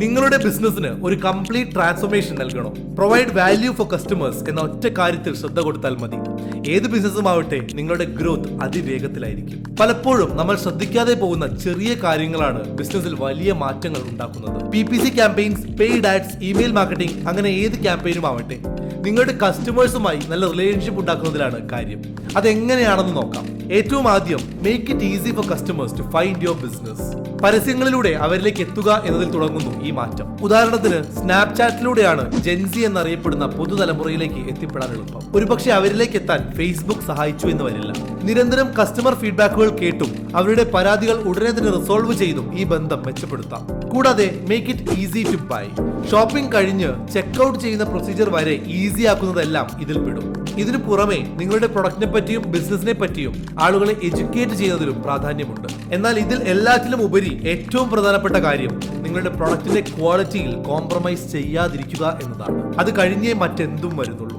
നിങ്ങളുടെ ബിസിനസിന് ഒരു complete transformation നൽകണം. പ്രൊവൈഡ് വാല്യൂ ഫോർ കസ്റ്റമേഴ്സ് എന്ന ഒറ്റ കാര്യത്തിൽ ശ്രദ്ധ കൊടുത്താൽ മതി. ഏത് ബിസിനസ്സും ആവട്ടെ, നിങ്ങളുടെ ഗ്രോത്ത് അതിവേഗത്തിലായിരിക്കും. പലപ്പോഴും നമ്മൾ ശ്രദ്ധിക്കാതെ പോകുന്ന ചെറിയ കാര്യങ്ങളാണ് ബിസിനസ്സിൽ വലിയ മാറ്റങ്ങൾ ഉണ്ടാക്കുന്നത്. PPC campaigns, paid ads, email marketing, അങ്ങനെ ഏത് ക്യാമ്പയിനും ആവട്ടെ, നിങ്ങളുടെ കസ്റ്റമേഴ്സുമായി നല്ല റിലേഷൻഷിപ്പ് ഉണ്ടാക്കുന്നതിലാണ് കാര്യം. അതെങ്ങനെയാണെന്ന് നോക്കാം. ഏറ്റവും ആദ്യം, make it easy for customers to find your business. പരസ്യങ്ങളിലൂടെ അവരിലേക്ക് എത്തുക എന്നതിൽ തുടങ്ങുന്നു ഈ മാറ്റം. ഉദാഹരണത്തിന്, സ്നാപ്ചാറ്റിലൂടെയാണ് ജെൻസി എന്നറിയപ്പെടുന്ന പുതുതലമുറയിലേക്ക് എത്തിപ്പെടാൻ എളുപ്പം. ഒരുപക്ഷെ അവരിലേക്ക് എത്താൻ ഫേസ്ബുക്ക് സഹായിച്ചു എന്ന് വരില്ല. നിരന്തരം കസ്റ്റമർ ഫീഡ്ബാക്കുകൾ കേട്ടും അവരുടെ പരാതികൾ ഉടനെ തന്നെ റിസോൾവ് ചെയ്തും ഈ ബന്ധം മെച്ചപ്പെടുത്താം. കൂടാതെ make it easy to buy. Shopping കഴിഞ്ഞ് ചെക്ക്ഔട്ട് ചെയ്യുന്ന പ്രൊസീജിയർ വരെ ഈസി ആക്കുന്നതെല്ലാം ഇതിൽ പെടും. ഇതിനു പുറമെ നിങ്ങളുടെ പ്രൊഡക്റ്റിനെ പറ്റിയും ബിസിനസിനെ പറ്റിയും ആളുകളെ എഡ്യൂക്കേറ്റ് ചെയ്യുന്നതിലും പ്രാധാന്യമുണ്ട്. എന്നാൽ ഇതിൽ എല്ലാറ്റിലും ഉപരി ഏറ്റവും പ്രധാനപ്പെട്ട കാര്യം നിങ്ങളുടെ പ്രൊഡക്റ്റിന്റെ ക്വാളിറ്റിയിൽ കോംപ്രമൈസ് ചെയ്യാതിരിക്കുക എന്നതാണ്. അത് കഴിഞ്ഞേ മറ്റെന്തും വരുന്നുള്ളൂ.